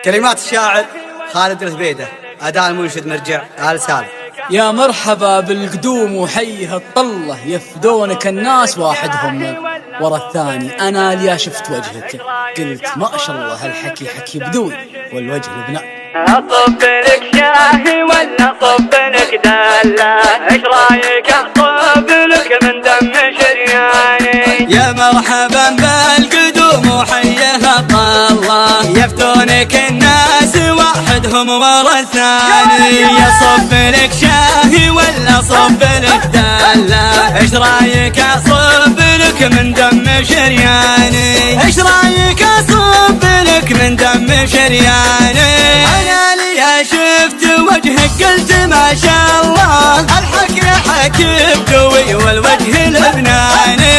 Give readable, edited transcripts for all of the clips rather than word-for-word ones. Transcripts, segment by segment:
كلمات الشاعر خالد الغبيدة، أداء المنشد مرجع آل سالم. يا مرحبا بالقدوم وحيه الطلة، يفدونك الناس واحدهم ورا الثاني. أنا ليا شفت وجهك قلت ما شاء الله هالحكي حكي بدوي والوجه لبنان. أصب لك شاهي ولا أصب لك دلة؟ إيش رايك أصب لك من دم شرياني؟ يا مرحبا بالقدوم وحيها الله، يفتونك الناس واحدهم ورا الثاني. يصب لك شاهي ولا صب لك دلة؟ ايش رايك اصب لك من دم شرياني؟ ايش رايك اصب لك من دم شرياني؟ انا ليا شفت وجهك قلت ما شاء الله، الحكي حكي بدوي والوجه لبناني.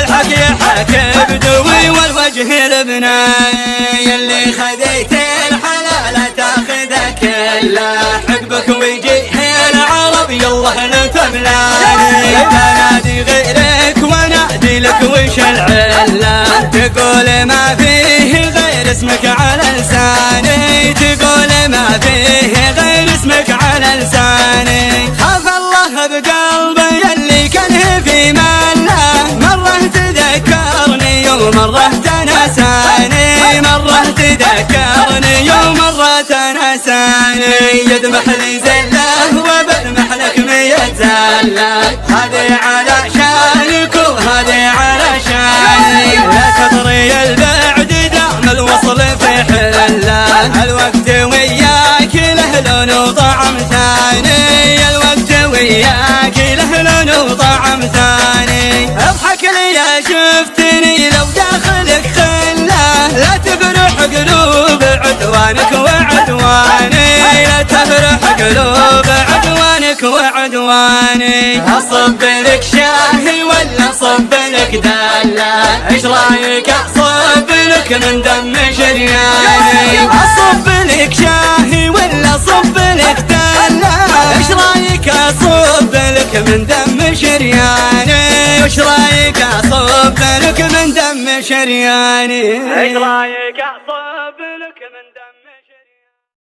الحكي حكي بدوي والوجه لبناني. يلي خذيت الحلال تاخذه كله، حقبك ويجيه العرب يلا نتملاني. بنادي غيرك ونادي لك وش العله؟ تقول ما فيه غير اسمك على لساني، تقول ما فيه غير اسمك على لساني. خاف الله بقلبي يلي كان في ماله، مرة تذكرني ومرة تنساني، مرة تذكرني ومرة تنساني. يذبح لي زله وبذبح لك 100 زله، هذه على شانك وهذه على شاني. لا تطري البعد دام الوصل في حله، الوقت وياك له لون وطعم ثاني، الوقت وياك له لون وطعم ثاني. اضحك لي يا شفتني لو داخلك خله، لا تفرح قلوب عدوانك وعدواني، لا تفرح قلوب عدوانك وعدواني. اصب لك شاهي ولا اصب لك دلة؟ ايش رايك اصب لك من دم شرياني؟ اصب لك شاهي ولا اصب لك دلة؟ ايش رايك اصب لك من دم شرياني؟ ايش رايك اصب لك من دم شرياني؟ ايش رايك اصب لك من دم